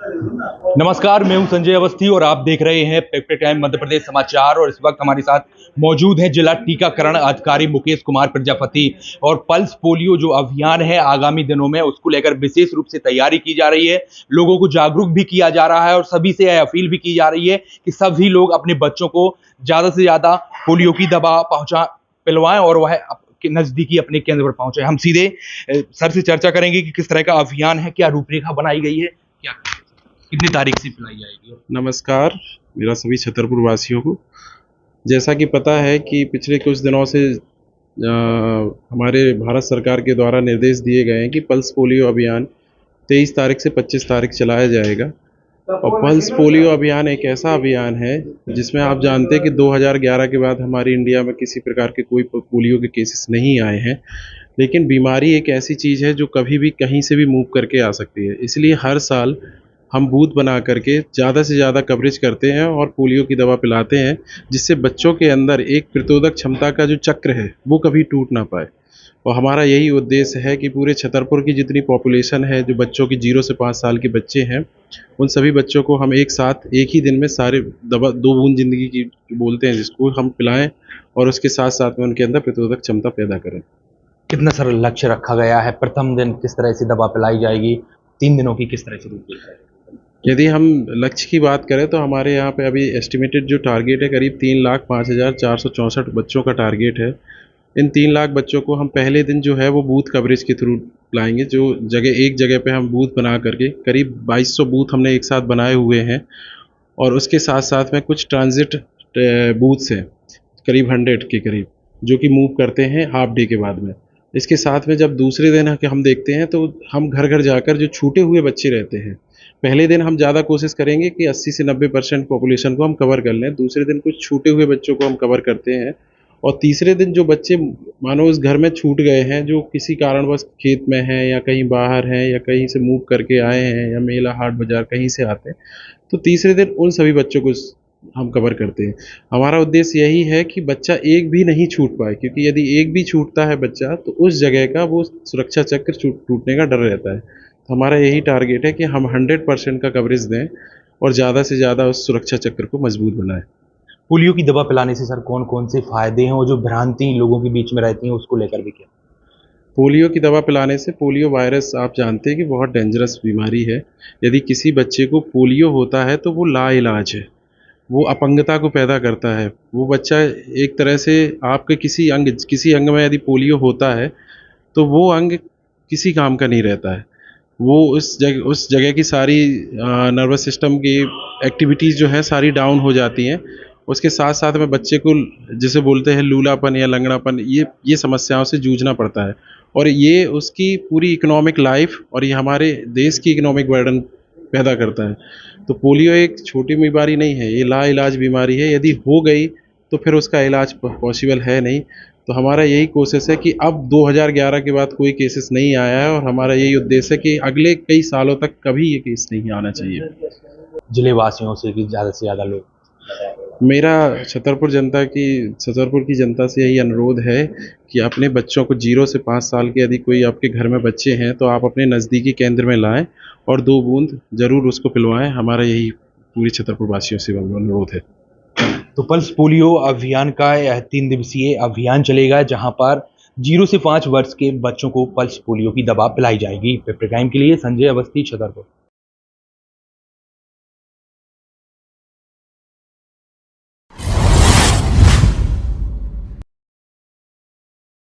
नमस्कार, मैं हूं संजय अवस्थी और आप देख रहे हैं पेपर टाइम मध्य प्रदेश समाचार। और इस वक्त हमारे साथ मौजूद है जिला टीकाकरण अधिकारी मुकेश कुमार प्रजापति। और पल्स पोलियो जो अभियान है आगामी दिनों में उसको लेकर विशेष रूप से तैयारी की जा रही है, लोगों को जागरूक भी किया जा रहा है और सभी से यह अपील भी की जा रही है कि सभी लोग अपने बच्चों को ज्यादा से ज्यादा पोलियो की दवा पिलवाएं और वह के नजदीकी अपने केंद्र पर पहुंचे। हम सीधे सर से चर्चा करेंगे कि किस तरह का अभियान है, क्या रूपरेखा बनाई गई है, क्या कितनी तारीख से पिलाई जाएगी। नमस्कार मेरा सभी छतरपुर वासियों को। जैसा कि पता है कि पिछले कुछ दिनों से हमारे भारत सरकार के द्वारा निर्देश दिए गए हैं कि पल्स पोलियो अभियान 23 तारीख से 25 तारीख चलाया जाएगा। और पल्स पोलियो अभियान एक ऐसा अभियान है जिसमें आप जानते हैं कि 2011 के बाद हमारी इंडिया में किसी प्रकार के कोई पोलियो के केसेस नहीं आए हैं, लेकिन बीमारी एक ऐसी चीज़ है जो कभी भी कहीं से भी मूव करके आ सकती है। इसलिए हर साल हम बूथ बना करके ज़्यादा से ज़्यादा कवरेज करते हैं और पोलियो की दवा पिलाते हैं, जिससे बच्चों के अंदर एक प्रतिरोधक क्षमता का जो चक्र है वो कभी टूट ना पाए। और हमारा यही उद्देश्य है कि पूरे छतरपुर की जितनी पॉपुलेशन है, जो बच्चों की 0 से 5 साल के बच्चे हैं, उन सभी बच्चों को हम एक साथ एक ही दिन में सारे दवा 2 बूंद ज़िंदगी की बोलते हैं जिसको, हम पिलाएं और उसके साथ साथ में उनके अंदर प्रतिरोधक क्षमता पैदा करें। कितना सरल लक्ष्य रखा गया है? प्रथम दिन किस तरह से दवा पिलाई जाएगी, 3 दिनों की किस तरह से रूपरेखा है? यदि हम लक्ष्य की बात करें तो हमारे यहाँ पे अभी एस्टिमेटेड जो टारगेट है करीब 3,05,464 बच्चों का टारगेट है। इन 3 लाख बच्चों को हम पहले दिन जो है वो बूथ कवरेज के थ्रू लाएंगे। जो एक जगह पे हम बूथ बना करके करीब 2200 बूथ हमने एक साथ बनाए हुए हैं। और उसके साथ साथ में कुछ ट्रांजिट बूथ्स हैं करीब 100 के करीब, जो कि मूव करते हैं हाफ डे के बाद में। इसके साथ में जब दूसरे दिन हम देखते हैं तो हम घर घर जाकर जो छूटे हुए बच्चे रहते हैं, पहले दिन हम ज़्यादा कोशिश करेंगे कि 80 से 90% पॉपुलेशन को हम कवर कर लें। दूसरे दिन कुछ छूटे हुए बच्चों को हम कवर करते हैं। और तीसरे दिन जो बच्चे मानो उस घर में छूट गए हैं, जो किसी कारणवश खेत में हैं या कहीं बाहर हैं या कहीं से मूव करके आए हैं या मेला हाट बाज़ार कहीं से आते हैं, तो तीसरे दिन उन सभी बच्चों को हम कवर करते हैं। हमारा उद्देश्य यही है कि बच्चा एक भी नहीं छूट पाए, क्योंकि यदि एक भी छूटता है बच्चा तो उस जगह का वो सुरक्षा चक्र टूटने का डर रहता है। तो हमारा यही टारगेट है कि हम 100% का कवरेज दें और ज़्यादा से ज़्यादा उस सुरक्षा चक्र को मजबूत बनाएं। पोलियो की दवा पिलाने से सर कौन कौन से फायदे हैं और जो भ्रांति लोगों के बीच में रहती है उसको लेकर भी क्या? पोलियो की दवा पिलाने से, पोलियो वायरस आप जानते हैं कि बहुत डेंजरस बीमारी है। यदि किसी बच्चे को पोलियो होता है तो वो लाइलाज है, वो अपंगता को पैदा करता है। वो बच्चा एक तरह से आपके किसी अंग में यदि पोलियो होता है तो वो अंग किसी काम का नहीं रहता है। वो उस जगह की सारी नर्वस सिस्टम की एक्टिविटीज़ जो है सारी डाउन हो जाती हैं। उसके साथ साथ में बच्चे को जिसे बोलते हैं लूलापन या लंगड़ापन, ये समस्याओं से जूझना पड़ता है। और ये उसकी पूरी इकोनॉमिक लाइफ और ये हमारे देश की इकोनॉमिक बर्डन पैदा करता है। तो पोलियो एक छोटी बीमारी नहीं है, ये लाइलाज बीमारी है। यदि हो गई तो फिर उसका इलाज पॉसिबल है नहीं। तो हमारा यही कोशिश है कि अब 2011 के बाद कोई केसेस नहीं आया है और हमारा यही उद्देश्य है कि अगले कई सालों तक कभी ये केस नहीं आना चाहिए। जिले वासियों से कि ज़्यादा से ज़्यादा लोग, मेरा छतरपुर की जनता से यही अनुरोध है कि अपने बच्चों को 0 से 5 साल के, यदि कोई आपके घर में बच्चे हैं तो आप अपने नज़दीकी केंद्र में लाएं और 2 बूंद ज़रूर उसको पिलवाएं। हमारा यही पूरी छतरपुर वासियों से अनुरोध है। तो पल्स पोलियो अभियान का यह 3 दिवसीय अभियान चलेगा जहां पर 0 से 5 वर्ष के बच्चों को पल्स पोलियो की दवा पिलाई जाएगी। पेपर टाइम के लिए संजय अवस्थी, छतरपुर।